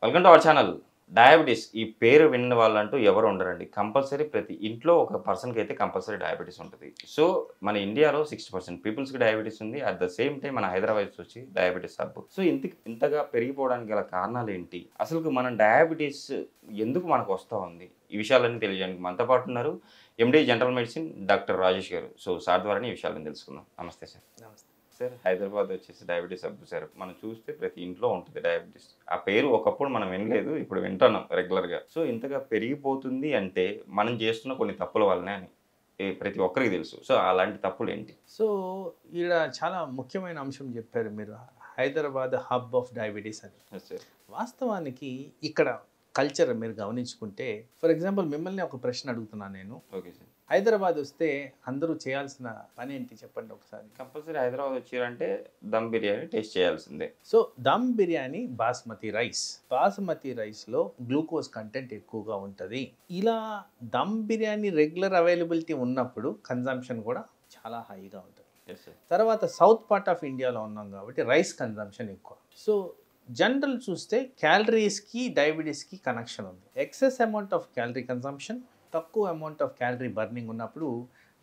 Welcome to our channel. Diabetes ఈ పేరు విన్న వాళ్ళంటూ ఎవరు ఉండరండి. కంపల్సరీ ప్రతి ఇంట్లో ఒక పర్సన్‌కి అయితే కంపల్సరీ డయాబెటిస్ ఉంటది. సో, మన ఇండియాలో 60% పీపుల్స్‌కి డయాబెటిస్ ఉంది. అట్ ద సేమ్ టైమ్ మన హైదరాబాద్ వచ్చి డయాబెటిస్ హబ్. సో, ఇంతగా పెరిగిపోవడానికి గల కారణాలేంటి? అసలుకు మనం డయాబెటిస్ ఎందుకు మనకు వస్తా ఉంది? ఈ విషయాలన్నీ తెలియజేయడానికి మనతో పాటు ఉన్నారు MD general medicine doctor Rajesh గారు. సో, సార్ ద్వారానే ఈ విషయాలను తెలుసుకుందాం. నమస్తే సార్. నమస్తే. సార్ హైదరాబాద్ వచ్చేసి డయాబెటిస్ హబ్ సార్. మనం చూస్తే ప్రతి ఇంట్లో ఉంటుంది డయాబెటిస్. ఆ పేరు ఒకప్పుడు మనం వినలేదు. ఇప్పుడు వింటున్నాం రెగ్యులర్‌గా. సో, ఇంతగా పెరిగిపోతుంది అంటే మనం చేస్తున్న కొన్ని తప్పుల వల్లనే అని ప్రతి ఒక్కరికి తెలుసు. సో, అలాంటి తప్పులేంటి? సో, ఈడ చాలా ముఖ్యమైన అంశం చెప్పారు మీరు. హైదరాబాద్ హబ్ ఆఫ్ డయాబెటీస్ అని. Yes sir. వాస్తవానికి ఇక్కడ కల్చర్ మీరు గమనించుకుంటే, ఫర్ ఎగ్జాంపుల్ మిమ్మల్ని ఒక ప్రశ్న అడుగుతున్నాను నేను. Okay sir. హైదరాబాద్ వస్తే అందరూ చేయాల్సిన పని ఏంటి చెప్పండి ఒకసారి? కంపల్సరీ హైదరాబాద్ వచ్చారంటే దమ్ బిర్యానీ టేస్ట్ చేయాల్సిందే. So, dum biryani basmati rice. బాస్మతి రైస్‌లో గ్లూకోజ్ కంటెంట్ ఎక్కువగా ఉంటది. ఇలా దమ్ బిర్యానీ రెగ్యులర్ అవైలబిలిటీ ఉన్నప్పుడు కన్జంప్షన్ కూడా చాలా హైగా ఉంటది. Yes sir. తర్వాత సౌత్ పార్ట్ ఆఫ్ ఇండియాలో ఉన్నాం కాబట్టి రైస్ కన్జంప్షన్ ఎక్కువ. సో జనరల్ చూస్తే క్యాలరీస్కి డయాబెటీస్కి కనెక్షన్ ఉంది. Excess amount of calorie consumption, తక్కువ అమౌంట్ ఆఫ్ క్యాలరీ బర్నింగ్ ఉన్నప్పుడు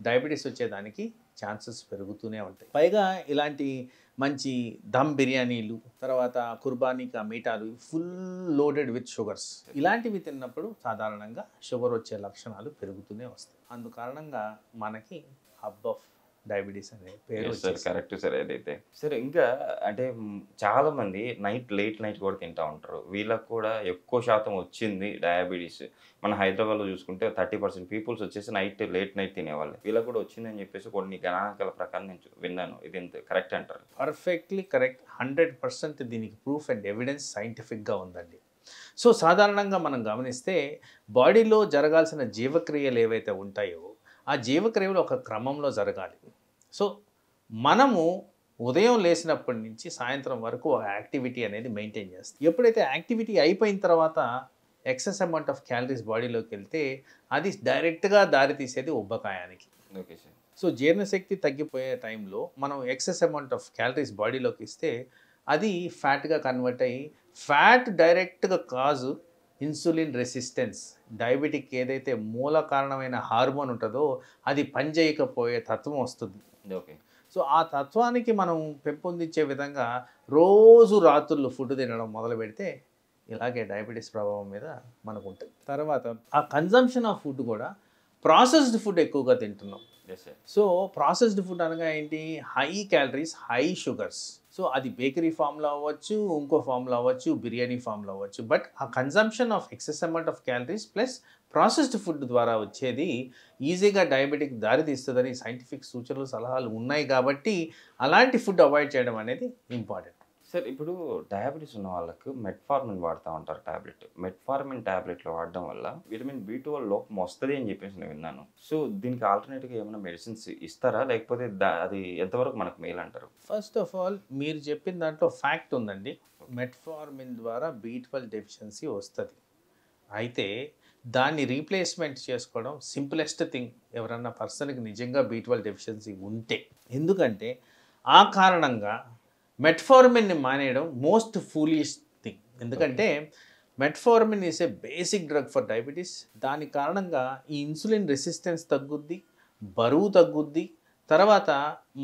డయాబెటీస్ వచ్చేదానికి ఛాన్సెస్ పెరుగుతూనే ఉంటాయి. పైగా ఇలాంటి మంచి దమ్ బిర్యానీలు, తర్వాత కుర్బానీకా మీఠాలు ఫుల్ లోడెడ్ విత్ షుగర్స్, ఇలాంటివి తిన్నప్పుడు సాధారణంగా షుగర్ వచ్చే లక్షణాలు పెరుగుతూనే వస్తాయి. అందుకారణంగా మనకి హబ్ ఆఫ్ డయాబెటీస్ అనే పేరు యెస్ సార్. వచ్చేసింది. కరెక్ట్ సార్ అదైతే. సార్ ఇంకా అంటే చాలామంది లేట్ నైట్ కూడా తింటా ఉంటారు. వీళ్ళకి కూడా ఎక్కువ శాతం వచ్చింది డయాబెటిస్. మన హైదరాబాద్‌లో చూసుకుంటే 30% పీపుల్స్ వచ్చేసి లేట్ నైట్ తినేవాళ్ళు. వీళ్ళకి కూడా వచ్చిందని చెప్పేసి కొన్ని గణాంకాల ప్రకారం నేను విన్నాను. ఇది కరెక్ట్ అంటారు? Perfectly correct. 100% దీనికి ప్రూఫ్ అండ్ ఎవిడెన్స్ సైంటిఫిక్గా ఉందండి. సో సాధారణంగా మనం గమనిస్తే బాడీలో జరగాల్సిన జీవక్రియలు ఏవైతే ఉంటాయో ఆ జీవక్రియలు ఒక క్రమంలో జరగాలి. సో మనము ఉదయం లేచినప్పటి నుంచి సాయంత్రం వరకు ఒక యాక్టివిటీ అనేది మెయింటైన్ చేస్తాం. ఎప్పుడైతే యాక్టివిటీ అయిపోయిన తర్వాత ఎక్సెస్ అమౌంట్ ఆఫ్ క్యాలరీస్ బాడీలోకి వెళ్తే అది డైరెక్ట్గా దారితీసేది ఉబ్బకాయానికి. Okay sir. సో జీర్ణశక్తి తగ్గిపోయే టైంలో మనం ఎక్సెస్ అమౌంట్ ఆఫ్ క్యాలరీస్ బాడీలోకి ఇస్తే అది ఫ్యాట్గా కన్వర్ట్ అయ్యి ఫ్యాట్ డైరెక్ట్గా కాజు ఇన్సులిన్ రెసిస్టెన్స్, డయాబెటిక్ ఏదైతే మూల కారణమైన హార్మోన్ ఉంటుందో అది పనిచేయకపోయే తత్వం వస్తుంది. ఓకే. సో ఆ తత్వానికి మనం పెంపొందించే విధంగా రోజు రాత్రులు ఫుడ్ తినడం మొదలు పెడితే ఇలాగే డయాబెటీస్ ప్రభావం మీద మనకు ఉంటుంది. తర్వాత ఆ కన్జంప్షన్ ఆఫ్ ఫుడ్ కూడా ప్రాసెస్డ్ ఫుడ్ ఎక్కువగా తింటున్నాం. Yes sir. So processed food అనగా ఏంటి? High calories, high sugars. So అది బేకరీ ఫామ్లో అవ్వచ్చు, ఇంకో ఫామ్లో అవ్వచ్చు, బిర్యానీ ఫామ్లో అవ్వచ్చు. బట్ ఆ consumption of excess amount of calories plus processed food ద్వారా వచ్చేది ఈజీగా డయాబెటిక్ దారితీస్తుందని సైంటిఫిక్ సూచనలు సలహాలు ఉన్నాయి కాబట్టి అలాంటి ఫుడ్ అవాయిడ్ చేయడం అనేది ఇంపార్టెంట్. సార్ ఇప్పుడు డయాబెటిస్ ఉన్న వాళ్ళకు మెట్ఫార్మిన్ వాడుతూ ఉంటారు టాబ్లెట్. మెట్ఫార్మిన్ టాబ్లెట్లు వాడడం వల్ల విటమిన్ B12 లోపం వస్తుంది అని చెప్పేసి నేను విన్నాను. సో దీనికి ఆల్టర్నేటివ్గా ఏమైనా మెడిసిన్స్ ఇస్తారా? లేకపోతే అది ఎంతవరకు మనకు మేలు అంటారు? ఫస్ట్ ఆఫ్ ఆల్ మీరు చెప్పిన దాంట్లో ఫ్యాక్ట్ ఉందండి. మెట్ఫార్మిన్ ద్వారా B12 డెఫిషియన్సీ వస్తుంది. అయితే దాన్ని రీప్లేస్మెంట్ చేసుకోవడం సింపులెస్ట్ థింగ్ ఎవరన్నా పర్సన్కి నిజంగా B12 డెఫిషియన్సీ ఉంటే. ఎందుకంటే ఆ కారణంగా మెట్ఫార్మిన్ని మానేయడం మోస్ట్ ఫూలిష్ థింగ్. ఎందుకంటే metformin is a basic drug for diabetes. దాని కారణంగా ఈ ఇన్సులిన్ రెసిస్టెన్స్ తగ్గుద్ది, బరువు తగ్గుద్ది. తర్వాత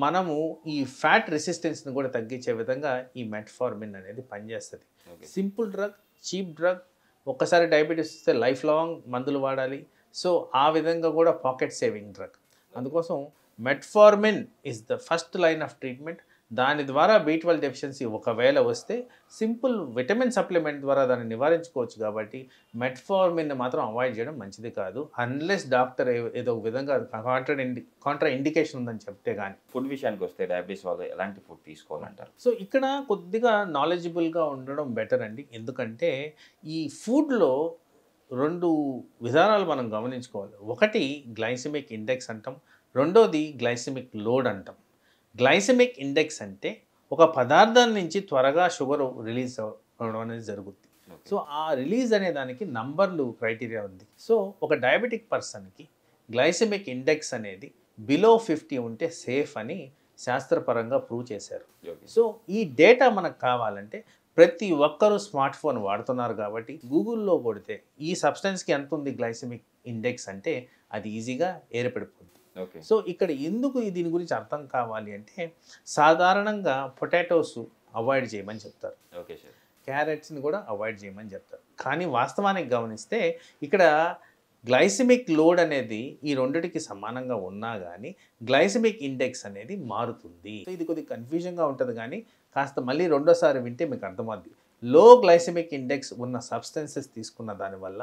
మనము ఈ ఫ్యాట్ రెసిస్టెన్స్ని కూడా తగ్గించే విధంగా ఈ మెట్ఫార్మిన్ అనేది పనిచేస్తుంది. Simple drug, cheap drug. ఒక్కసారి డయాబెటీస్ వస్తే లైఫ్ లాంగ్ మందులు వాడాలి. సో ఆ విధంగా కూడా పాకెట్ సేవింగ్ డ్రగ్. అందుకోసం metformin is the first line of treatment. దాని ద్వారా B12 డెఫిషియన్సీ ఒకవేళ వస్తే సింపుల్ విటమిన్ సప్లిమెంట్ ద్వారా దాన్ని నివారించుకోవచ్చు. కాబట్టి మెట్ఫార్మిన్ మాత్రం అవాయిడ్ చేయడం మంచిది కాదు, అన్లెస్ డాక్టర్ ఏదో ఒక విధంగా కాంట్రా ఇండికేషన్ ఉందని చెప్తే కానీ. ఫుడ్ విషయానికి వస్తే డయాబెటిస్ వాళ్ళు ఎలాంటి ఫుడ్ తీసుకోవాలంటారు? సో ఇక్కడ కొద్దిగా నాలెడ్జబుల్గా ఉండడం బెటర్ అండి. ఎందుకంటే ఈ ఫుడ్లో 2 విధానాలు మనం గమనించుకోవాలి. ఒకటి గ్లైసెమిక్ ఇండెక్స్ అంటాం, రెండోది గ్లైసెమిక్ లోడ్ అంటాం. గ్లైసెమిక్ ఇండెక్స్ అంటే ఒక పదార్థం నుంచి త్వరగా షుగర్ రిలీజ్ అవ్వడం అనేది జరుగుతుంది. సో ఆ రిలీజ్ అనే దానికి నంబర్లు క్రైటీరియా ఉంది. సో ఒక డయాబెటిక్ పర్సన్కి గ్లైసెమిక్ ఇండెక్స్ అనేది బిలో 50 ఉంటే సేఫ్ అని శాస్త్రపరంగా ప్రూవ్ చేశారు. సో ఈ డేటా మనకు కావాలంటే ప్రతి ఒక్కరూ స్మార్ట్ ఫోన్ వాడుతున్నారు కాబట్టి గూగుల్లో కొడితే ఈ సబ్స్టెన్స్కి ఎంత ఉంది గ్లైసెమిక్ ఇండెక్స్ అంటే అది ఈజీగా ఏర్పడిపోతుంది. ఓకే. సో ఇక్కడ ఎందుకు దీని గురించి అర్థం కావాలి అంటే సాధారణంగా పొటాటోస్ అవాయిడ్ చేయమని చెప్తారు, ఓకే సార్. క్యారెట్స్ని కూడా అవాయిడ్ చేయమని చెప్తారు. కానీ వాస్తవానికి గమనిస్తే ఇక్కడ గ్లైసెమిక్ లోడ్ అనేది ఈ రెండిటికి సమానంగా ఉన్నా కానీ గ్లైసెమిక్ ఇండెక్స్ అనేది మారుతుంది. సో ఇది కొద్దిగా కన్ఫ్యూజన్గా ఉంటుంది, కానీ కాస్త మళ్ళీ రెండోసారి వింటే మీకు అర్థమవుద్ది. లో గ్లైసెమిక్ ఇండెక్స్ ఉన్న సబ్స్టెన్సెస్ తీసుకున్న దానివల్ల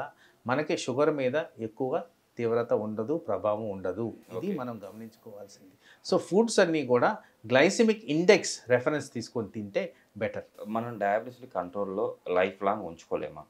మనకి షుగర్ మీద ఎక్కువగా తీవ్రత ఉండదు, ప్రభావం ఉండదు. ఇది మనం గమనించుకోవాల్సింది. సో ఫుడ్స్ అన్నీ కూడా గ్లైసెమిక్ ఇండెక్స్ రెఫరెన్స్ తీసుకొని తింటే బెటర్. మనం డయాబెటీస్ కంట్రోల్లో లైఫ్ లాంగ్ ఉంచుకోలేమా?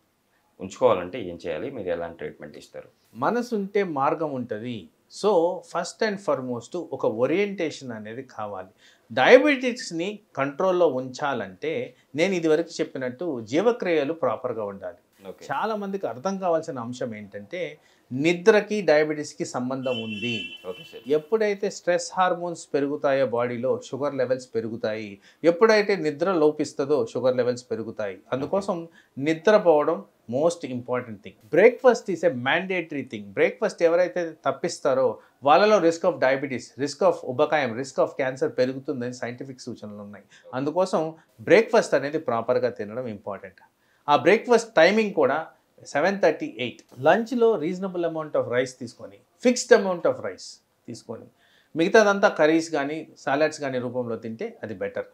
ఉంచుకోవాలంటే ఏం చేయాలి? మీరు ఎలాంటి ట్రీట్మెంట్ ఇస్తారు? మనసు ఉంటే మార్గం ఉంటుంది. సో ఫస్ట్ అండ్ ఫార్మోస్ట్ ఒక ఓరియంటేషన్ అనేది కావాలి. డయాబెటీస్ని కంట్రోల్లో ఉంచాలంటే నేను ఇదివరకు చెప్పినట్టు జీవక్రియలు ప్రాపర్గా ఉండాలి. ఓకే. చాలా మందికి అర్థం కావాల్సిన అంశం ఏంటంటే నిద్రకి డయాబెటీస్కి సంబంధం ఉంది. Okay sir. ఎప్పుడైతే స్ట్రెస్ హార్మోన్స్ పెరుగుతాయో బాడీలో షుగర్ లెవెల్స్ పెరుగుతాయి, ఎప్పుడైతే నిద్ర లోపిస్తుందో షుగర్ లెవెల్స్ పెరుగుతాయి. అందుకోసం నిద్రపోవడం most important thing. Breakfast is a mandatory thing. Breakfast ఎవరైతే తప్పిస్తారో వాళ్ళలో risk of diabetes, risk of ఉబకాయం, రిస్క్ ఆఫ్ క్యాన్సర్ పెరుగుతుందని సైంటిఫిక్ సూచనలు ఉన్నాయి. అందుకోసం బ్రేక్ఫాస్ట్ అనేది ప్రాపర్గా తినడం ఇంపార్టెంట్. ఆ బ్రేక్ఫాస్ట్ టైమింగ్ కూడా 7:30, 8. లంచ్లో రీజనబుల్ అమౌంట్ ఆఫ్ రైస్ తీసుకొని, ఫిక్స్డ్ అమౌంట్ ఆఫ్ రైస్ తీసుకొని, మిగతాదంతా కర్రీస్ కానీ సాలడ్స్ కానీ రూపంలో తింటే అది బెటర్.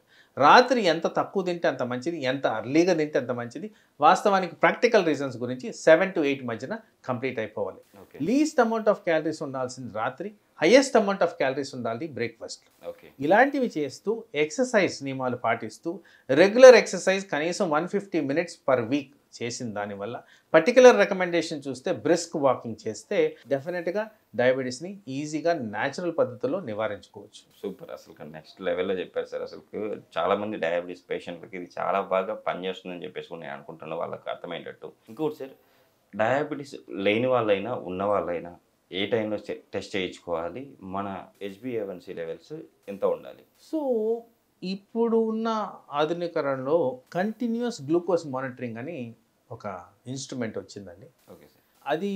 రాత్రి ఎంత తక్కువ తింటే అంత మంచిది, ఎంత అర్లీగా తింటే అంత మంచిది. వాస్తవానికి ప్రాక్టికల్ రీజన్స్ గురించి 7 to 8 మధ్యన కంప్లీట్ అయిపోవాలి. Okay. Least amount of calories ఉండాల్సింది రాత్రి, హైయెస్ట్ అమౌంట్ ఆఫ్ క్యాలరీస్ ఉండాలి బ్రేక్ఫాస్ట్. ఓకే. ఇలాంటివి చేస్తూ ఎక్సర్సైజ్ నియమాలు పాటిస్తూ రెగ్యులర్ ఎక్సర్సైజ్ కనీసం 150 minutes పర్ వీక్ చేసిన దానివల్ల పర్టికులర్ రికమెండేషన్ చూస్తే బ్రిస్క్ వాకింగ్ చేస్తే డెఫినెట్గా డయాబెటీస్ని ఈజీగా న్యాచురల్ పద్ధతిలో నివారించుకోవచ్చు. సూపర్. అసలు నెక్స్ట్ లెవెల్లో చెప్పారు సార్. అసలు చాలామంది డయాబెటీస్ పేషెంట్లకి ఇది చాలా బాగా పనిచేస్తుందని చెప్పేసి నేను అనుకుంటున్నాను, వాళ్ళకి అర్థమయ్యేటట్టు. ఇంకోటి సార్, డయాబెటీస్ లేని వాళ్ళైనా ఉన్న వాళ్ళైనా ఏ టైంలో టెస్ట్ చేయించుకోవాలి? మన HbA1c లెవెల్స్ ఎంత ఉండాలి? సో ఇప్పుడు ఉన్న ఆధునికరణలో కంటిన్యూస్ గ్లూకోజ్ మానిటరింగ్ అని ఒక ఇన్స్ట్రుమెంట్ వచ్చిందండి. Okay sir. అది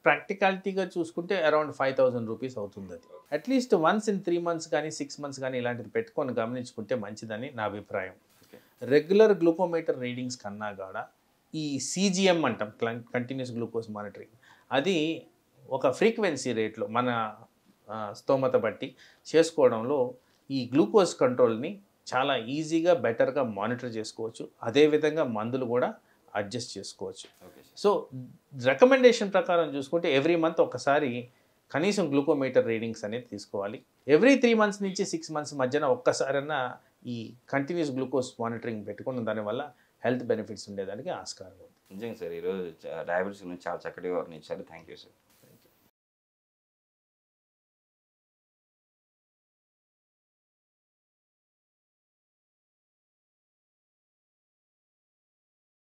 ప్రాక్టికాలిటీగా చూసుకుంటే అరౌండ్ 5,000 రూపీస్ అవుతుంది. అది అట్లీస్ట్ వన్స్ ఇన్ 3 months కానీ 6 months కానీ ఇలాంటిది పెట్టుకొని గమనించుకుంటే మంచిదని నా అభిప్రాయం. ఓకే. రెగ్యులర్ గ్లూకోమీటర్ రీడింగ్స్ కన్నా కూడా ఈ CGM అంటాం, కంటిన్యూస్ గ్లూకోజ్ మానిటరింగ్, అది ఒక ఫ్రీక్వెన్సీ రేట్లో మన స్తోమత బట్టి చేసుకోవడంలో ఈ గ్లూకోజ్ కంట్రోల్ని చాలా ఈజీగా బెటర్గా మానిటర్ చేసుకోవచ్చు. అదేవిధంగా మందులు కూడా అడ్జస్ట్ చేసుకోవచ్చు. Okay sir. సో రికమెండేషన్ ప్రకారం చూసుకుంటే ఎవ్రీ మంత్ ఒకసారి కనీసం గ్లూకోమీటర్ రీడింగ్స్ అనేది తీసుకోవాలి. ఎవ్రీ 3 months నుంచి 6 months మధ్యన ఒక్కసారైనా ఈ కంటిన్యూస్ గ్లూకోజ్ మానిటరింగ్ పెట్టుకున్న దానివల్ల హెల్త్ బెనిఫిట్స్ ఉండేదానికి ఆస్కారం ఉంది. నిజంగా సార్, ఈరోజు డయాబెటీస్ గురించి చాలా చక్కటిగా వర్ణించారు. Thank you sir.